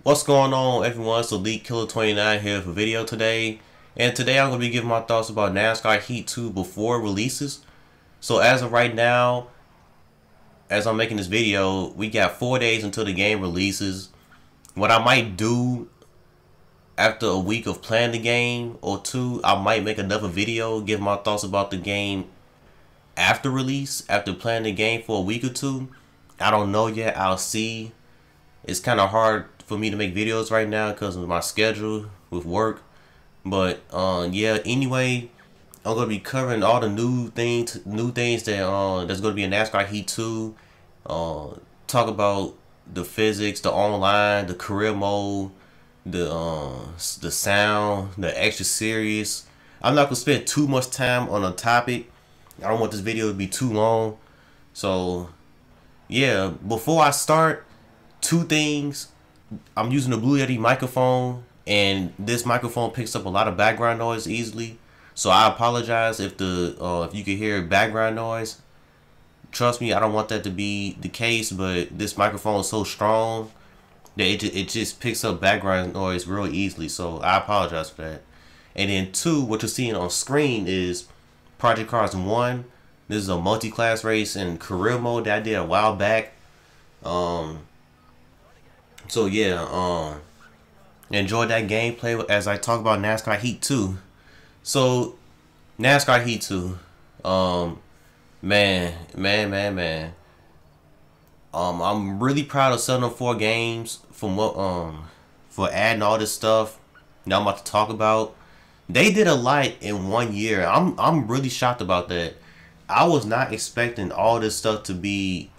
What's going on, everyone? It's Elite Killer 29 here for video today. And today I'm going to be giving my thoughts about NASCAR Heat 2 before releases. So as of right now, as I'm making this video, we got 4 days until the game releases. What I might do after a week of playing the game or two, I might make another video, give my thoughts about the game after release, after playing the game for a week or two. I don't know yet. I'll see. It's kind of hard for me to make videos right now because of my schedule with work. But yeah, anyway, I'm gonna be covering all the new things that that's gonna be in NASCAR Heat 2. Talk about the physics, the online, the career mode, the sound, the extra series. I'm not gonna spend too much time on a topic. I don't want this video to be too long. So yeah, before I start, two things. I'm using a Blue Yeti microphone, and this microphone picks up a lot of background noise easily. So I apologize if if you can hear background noise. Trust me, I don't want that to be the case, but this microphone is so strong that it just picks up background noise real easily. So I apologize for that. And then two, what you're seeing on screen is Project Cars 1. This is a multi-class race in career mode that I did a while back. So yeah, enjoy that gameplay as I talk about NASCAR Heat 2. So NASCAR Heat 2, man. I'm really proud of 704 Games from for adding all this stuff that I'm about to talk about. They did a lot in 1 year. I'm really shocked about that. I was not expecting all this stuff to be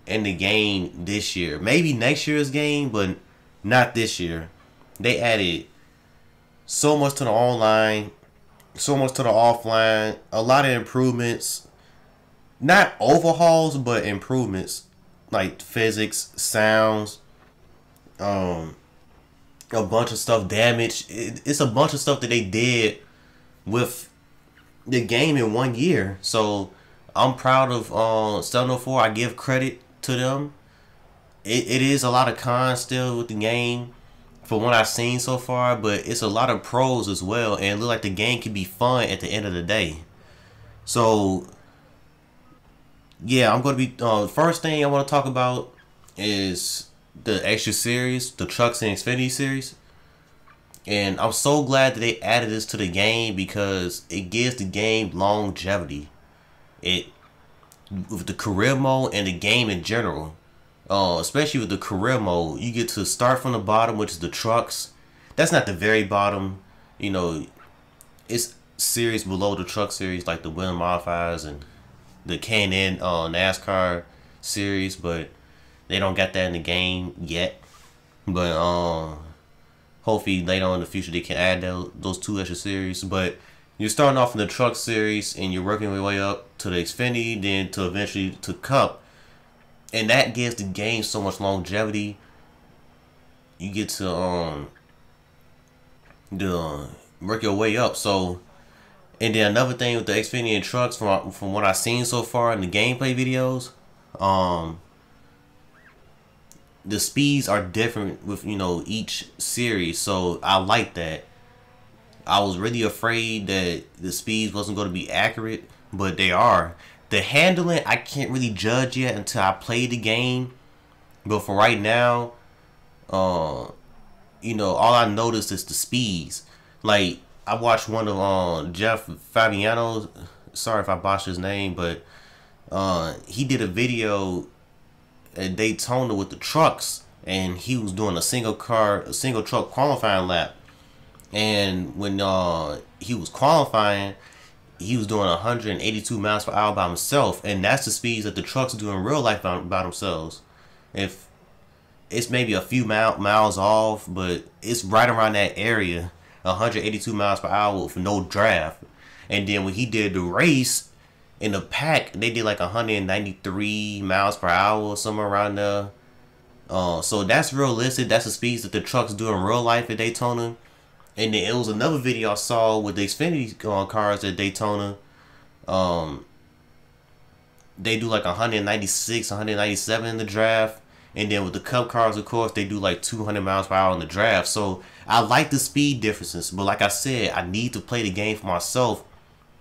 in the game this year. Maybe next year's game, but not this year. They added so much to the online, so much to the offline, a lot of improvements. Not overhauls, but improvements. Like physics, sounds, a bunch of stuff damaged. It's a bunch of stuff that they did with the game in 1 year. So I'm proud of 704. I give credit to them. It is a lot of cons still with the game from what I've seen so far, but it's a lot of pros as well, and it looks like the game can be fun at the end of the day. So yeah, I'm going to be first thing I want to talk about is the extra series, the Trucks and Xfinity series. And I'm so glad that they added this to the game because it gives the game longevity. With the career mode and the game in general, especially with the career mode, you get to start from the bottom, which is the trucks. That's not the very bottom, you know. It's series below the truck series, like the Whelen Modifiers and the K&N NASCAR series, but they don't got that in the game yet. But hopefully later on in the future they can add those two extra series. But you're starting off in the truck series and you're working your way up to the Xfinity, then to eventually to Cup. And that gives the game so much longevity. You get to work your way up. So, and then another thing with the Xfinity and trucks, from what I've seen so far in the gameplay videos, the speeds are different with, you know, each series. So I like that. I was really afraid that the speeds wasn't going to be accurate, but they are. The handling, I can't really judge yet until I play the game. But for right now, you know, all I noticed is the speeds. Like, I watched one of Jeff Fabiano's, sorry if I botched his name, but he did a video at Daytona with the trucks, and he was doing a single truck qualifying lap. And when he was qualifying, he was doing 182 miles per hour by himself, and that's the speeds that the trucks do in real life by themselves. If it's maybe a few miles off, but it's right around that area, 182 miles per hour with no draft. And then when he did the race in the pack, they did like 193 miles per hour, somewhere around there. So that's realistic. That's the speeds that the trucks do in real life at Daytona. And then it was another video I saw with the Xfinity cars at Daytona. They do like 196, 197 in the draft. And then with the Cup cars, of course, they do like 200 miles per hour in the draft. So I like the speed differences. But like I said, I need to play the game for myself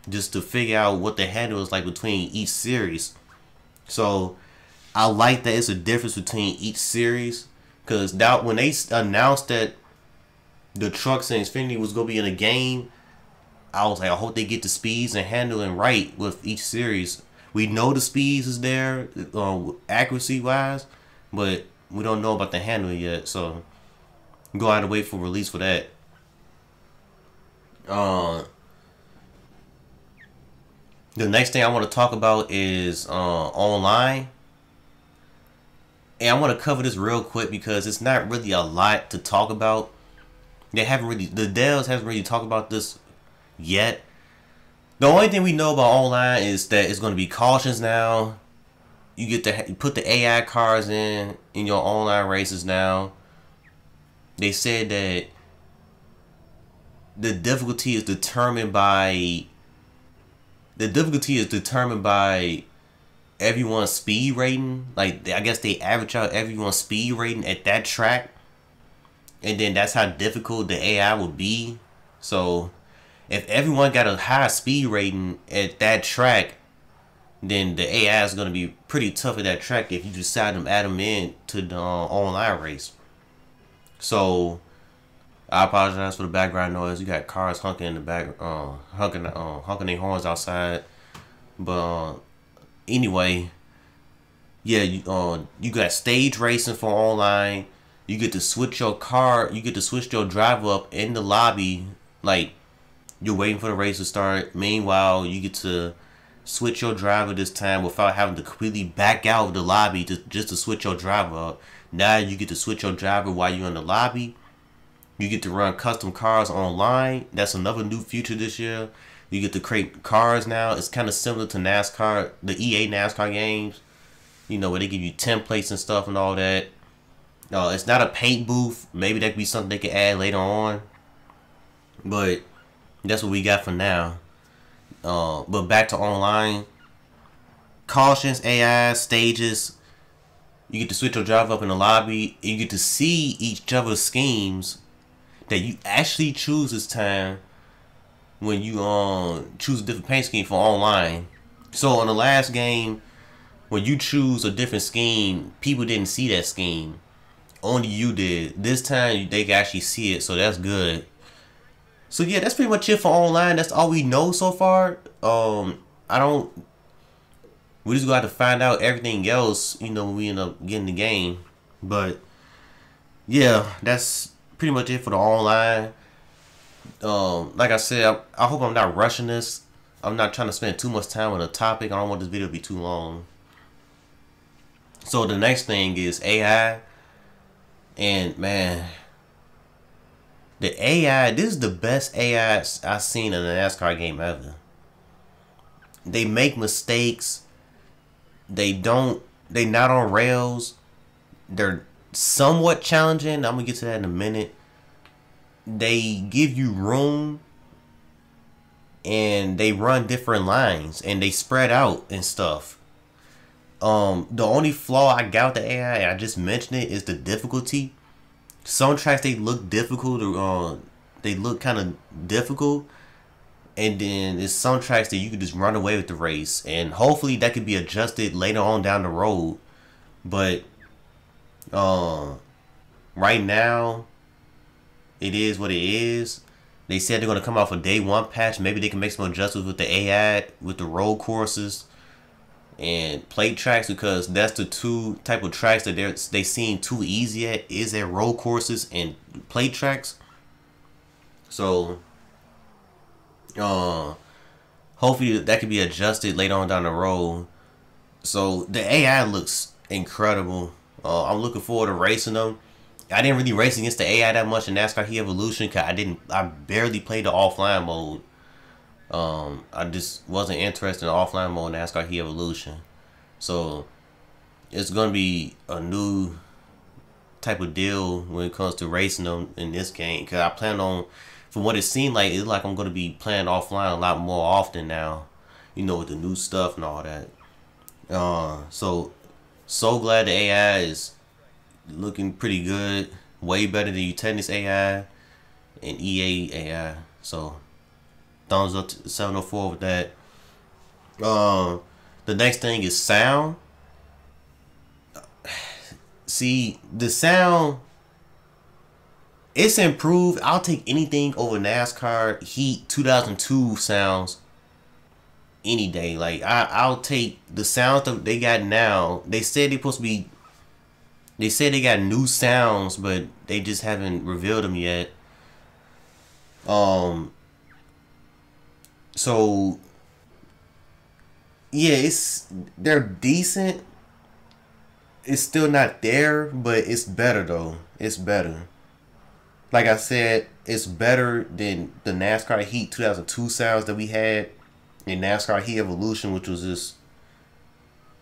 just to figure out what the handle is like between each series. So I like that it's a difference between each series. Because when they announced that the trucks and Xfinity was going to be in a game, I was like, I hope they get the speeds and handling right with each series. We know the speeds is there, accuracy wise, but we don't know about the handling yet. So go out and wait for release for that. The next thing I want to talk about is online. And I want to cover this real quick because it's not really a lot to talk about. The devs haven't really talked about this yet. The only thing we know about online is that it's going to be cautions now. You get to put the AI cars in your online races now. They said that the difficulty is determined by everyone's speed rating. Like, I guess they average out everyone's speed rating at that track, and then that's how difficult the AI will be. So if everyone got a high speed rating at that track, then the AI is going to be pretty tough at that track if you decide to add them in to the online race. So I apologize for the background noise. You got cars honking in the back, honking their horns outside. But anyway, yeah, you got stage racing for online. You get to switch your car. You get to switch your driver up in the lobby. Like, you're waiting for the race to start. Meanwhile, you get to switch your driver this time without having to completely back out of the lobby just to switch your driver up. Now you get to switch your driver while you're in the lobby. You get to run custom cars online. That's another new feature this year. You get to create cars now. It's kind of similar to NASCAR, the EA NASCAR games. You know, where they give you templates and stuff and all that. It's not a paint booth. Maybe that could be something they could add later on. But that's what we got for now. But back to online. Cautions, AI, stages. You get to switch your driver up in the lobby. You get to see each other's schemes that you actually choose this time when you choose a different paint scheme for online. So in the last game, when you choose a different scheme, people didn't see that scheme. Only you did. This time they can actually see it, so that's good. So yeah, that's pretty much it for online. That's all we know so far. We just got to find out everything else, you know, when we end up getting the game. But yeah, that's pretty much it for the online. Like I said, I hope I'm not rushing this. I'm not trying to spend too much time on a topic. I don't want this video to be too long. So the next thing is AI. And man, the AI, this is the best AI I've seen in a NASCAR game ever. They make mistakes. They not on rails. They're somewhat challenging. I'm gonna get to that in a minute. They give you room, and they run different lines, and they spread out and stuff. The only flaw I got with the AI, I just mentioned it, is the difficulty. Some tracks, they look difficult, or they look kind of difficult, and then there's some tracks that you can just run away with the race, and hopefully that could be adjusted later on down the road. But right now, it is what it is. They said they're gonna come out for day one patch. Maybe they can make some adjustments with the AI, with the road courses and plate tracks, because that's the two type of tracks that they seem too easy at, is at road courses and plate tracks. So hopefully that could be adjusted later on down the road. So the AI looks incredible. I'm looking forward to racing them. I didn't really race against the AI that much in NASCAR Heat Evolution because I barely played the offline mode. I just wasn't interested in offline mode in NASCAR Heat Evolution. So it's gonna be a new type of deal when it comes to racing them in this game, because I plan on, from what it seemed like, it's like I'm gonna be playing offline a lot more often now, you know, with the new stuff and all that. So glad the AI is looking pretty good. Way better than Utennis AI and EA AI. So thumbs up to 704 with that. The next thing is sound. See, the sound, it's improved. I'll take anything over NASCAR Heat 2002 sounds any day. Like I'll take the sounds that they got now. They said they're supposed to be. They said they got new sounds, but they just haven't revealed them yet. So yeah, they're decent. It's still not there, but it's better though. It's better. Like I said, it's better than the NASCAR Heat 2002 sounds that we had in NASCAR Heat Evolution, which was just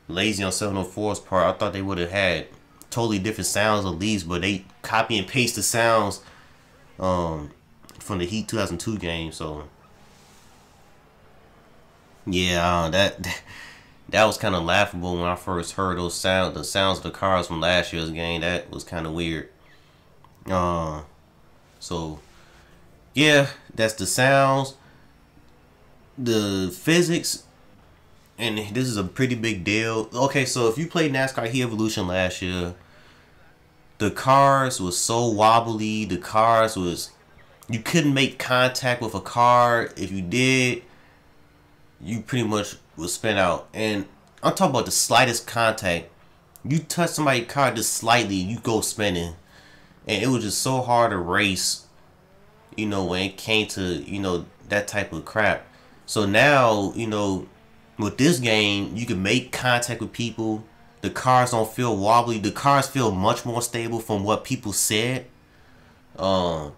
lazy on 704's part. I thought they would have had totally different sounds at least, but they copy and paste the sounds from the Heat 2002 game. So yeah, that was kind of laughable when I first heard the sounds of the cars from last year's game. That was kind of weird. So yeah, that's the sounds, the physics, and this is a pretty big deal. Okay, so if you played NASCAR Heat Evolution last year, the cars was so wobbly. The cars was, you couldn't make contact with a car. If you did, you pretty much would spin out. And I'm talking about the slightest contact. You touch somebody's car just slightly, you go spinning. And it was just so hard to race, you know, when it came to, you know, that type of crap. So now, you know, with this game, you can make contact with people. The cars don't feel wobbly. The cars feel much more stable from what people said. The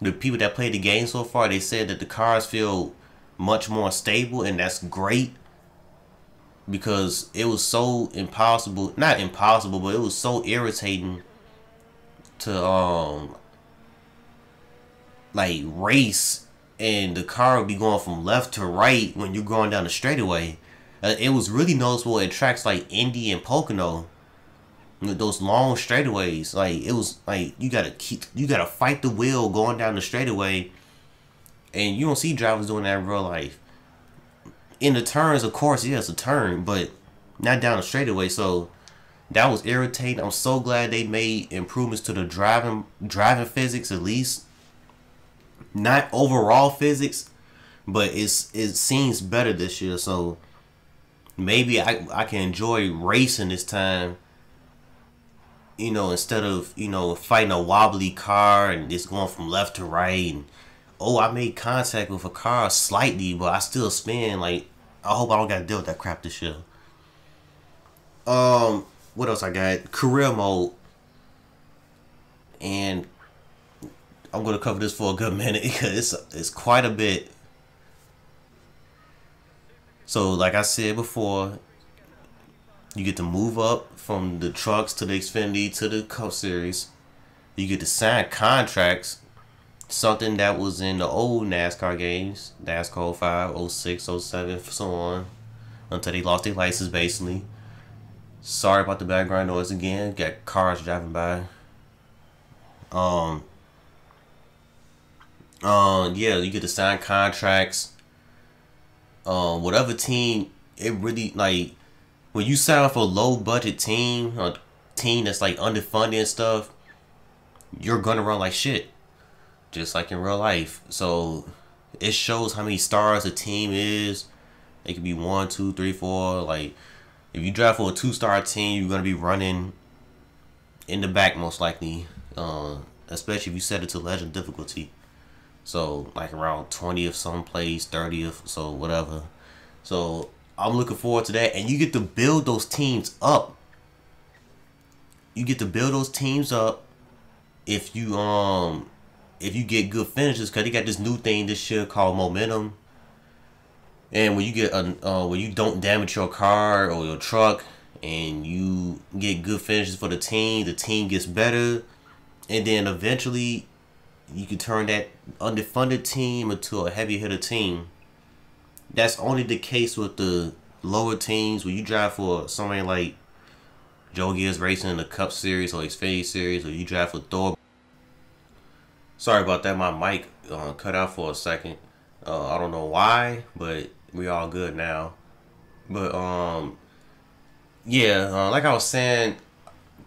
people that played the game so far, they said that the cars feel much more stable, and that's great. Because it was so impossible, not impossible, but it was so irritating to like race, and the car would be going from left to right when you're going down the straightaway. It was really noticeable at tracks like Indy and Pocono, with those long straightaways. Like it was like you gotta fight the wheel going down the straightaway, and you don't see drivers doing that in real life. In the turns, of course, yeah, it's a turn, but not down the straightaway. So that was irritating. I'm so glad they made improvements to the driving physics, at least. Not overall physics, but it seems better this year. So maybe I can enjoy racing this time, you know, instead of, you know, fighting a wobbly car and just going from left to right. And oh, I made contact with a car slightly, but I still spin. Like, I hope I don't gotta deal with that crap this year. What else I got? Career mode. And I'm gonna cover this for a good minute because it's quite a bit. So like I said before, you get to move up from the trucks to the Xfinity to the Cup Series. You get to sign contracts, something that was in the old NASCAR games, NASCAR 05, 06, 07, so on, until they lost their license basically. Sorry about the background noise again. Got cars driving by. Yeah, you get to sign contracts. Whatever team, it really, like, when you sign for a low budget team, a team that's like underfunded and stuff, you're gonna run like shit, just like in real life. So it shows how many stars a team is. It could be 1, 2, 3, 4. Like, if you drive for a 2-star team, you're gonna be running in the back most likely. Especially if you set it to legend difficulty. So like around 20th some place, 30th, so whatever. So I'm looking forward to that, and you get to build those teams up. You get to build those teams up if you get good finishes, because they got this new thing this year called momentum. And when you get when you don't damage your car or your truck and you get good finishes for the team gets better, and then eventually you can turn that underfunded team into a heavy hitter team. That's only the case with the lower teams. When you drive for somebody like Joe Gibbs Racing in the Cup Series or Xfinity Series, or you drive for Thor. Sorry about that, my mic cut out for a second. I don't know why, but we all good now. But yeah, like I was saying,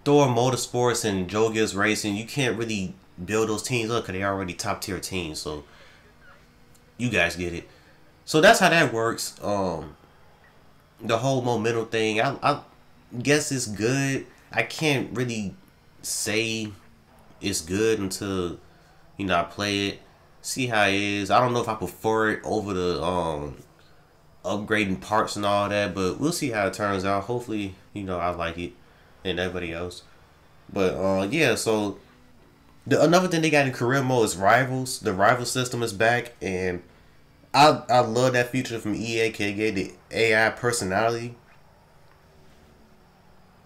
Thor Motorsports and Joe Gibbs Racing, you can't really build those teams up because they already top tier teams. So you guys get it. So that's how that works. The whole momentum thing, I guess it's good. I can't really say it's good until, you know, I play it, see how it is. I don't know if I prefer it over the upgrading parts and all that, but we'll see how it turns out. Hopefully, you know, I like it and everybody else. But yeah, so another thing they got in career mode is rivals. The rival system is back, and I love that feature from EA, aka the AI personality.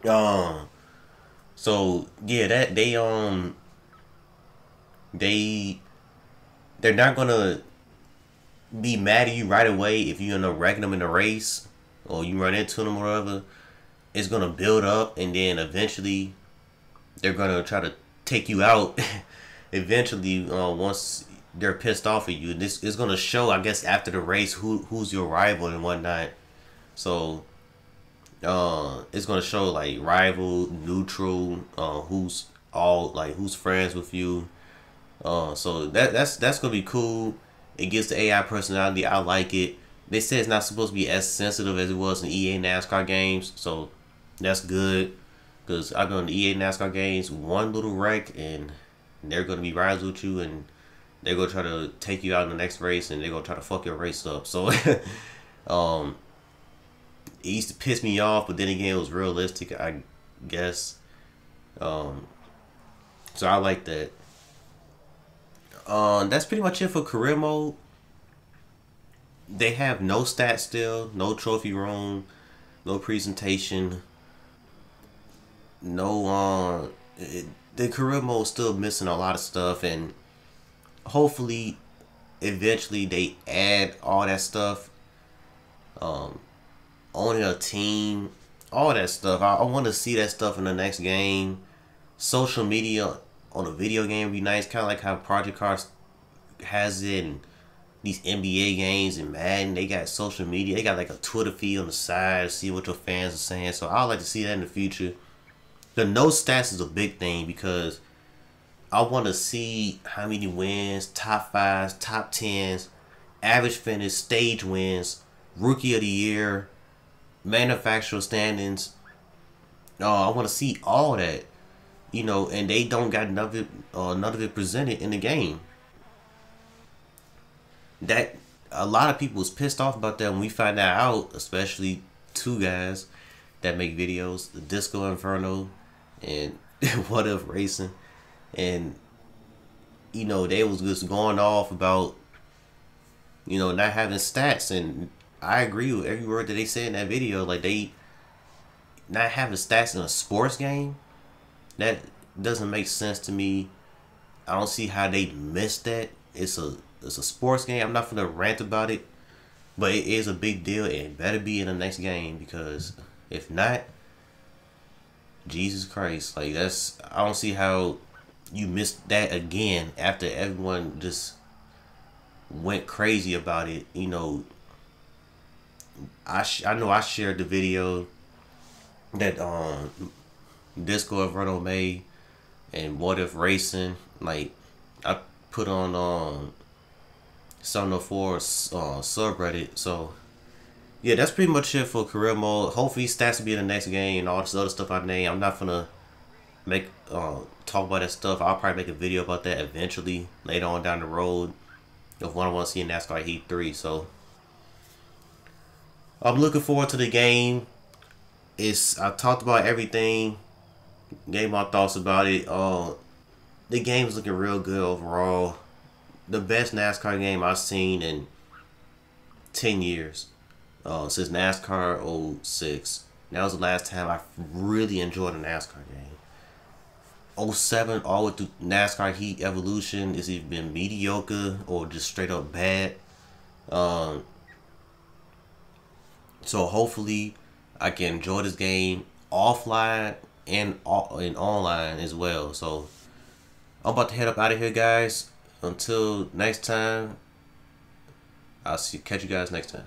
So yeah, that they're not gonna be mad at you right away if you end up wrecking them in a race or you run into them or whatever. It's gonna build up, and then eventually they're gonna try to take you out. Eventually, once they're pissed off at you, this is gonna show, I guess, after the race who's your rival and whatnot. So it's gonna show like rival, neutral, who's friends with you. So that's gonna be cool. It gives the AI personality. I like it. They said it's not supposed to be as sensitive as it was in EA NASCAR games, so that's good. Cause I've been on the EA NASCAR games, one little wreck and they're gonna be rivals with you, and they're gonna try to take you out in the next race, and they're gonna try to fuck your race up. So it used to piss me off, but then again, it was realistic, I guess. So I like that. That's pretty much it for career mode. They have no stats still, no trophy room, no presentation, no the career mode still missing a lot of stuff, and hopefully eventually they add all that stuff. Owning a team, all that stuff. I want to see that stuff in the next game. Social media on a video game would be nice, kind of like how Project Cars has it, and these NBA games and Madden, they got social media. They got like a Twitter feed on the side, see what your fans are saying. So I would like to see that in the future. The no stats is a big thing because I want to see how many wins, top fives, top tens, average finish, stage wins, rookie of the year, manufacturer standings. I want to see all that, you know, and they don't got none of it presented in the game. That a lot of people was pissed off about that when we find that out, especially two guys that make videos, the Disco Inferno and What If Racing, and you know, they was just going off about, you know, not having stats, and I agree with every word that they said in that video. Like, they not having stats in a sports game, that doesn't make sense to me. I don't see how they missed that. It's a sports game. I'm not gonna rant about it, but it is a big deal, and it better be in the next game, because if not, Jesus Christ, like, that's, I don't see how you missed that again after everyone just went crazy about it. You know, I know I shared the video that Disco Inferno made and What If Racing. Like, I put on 704 subreddit. So yeah, that's pretty much it for career mode. Hopefully stats will be in the next game and all this other stuff I named. I'm not gonna make talk about that stuff. I'll probably make a video about that eventually later on down the road of what I want to see in NASCAR Heat 3. So I'm looking forward to the game. I talked about everything, gave my thoughts about it. The game is looking real good overall. The best NASCAR game I've seen in 10 years. Since NASCAR 06. That was the last time I really enjoyed a NASCAR game. 07 all the way through NASCAR Heat Evolution, it's either been mediocre or just straight up bad. So hopefully I can enjoy this game offline and online as well. So I'm about to head up out of here, guys. Until next time, catch you guys next time.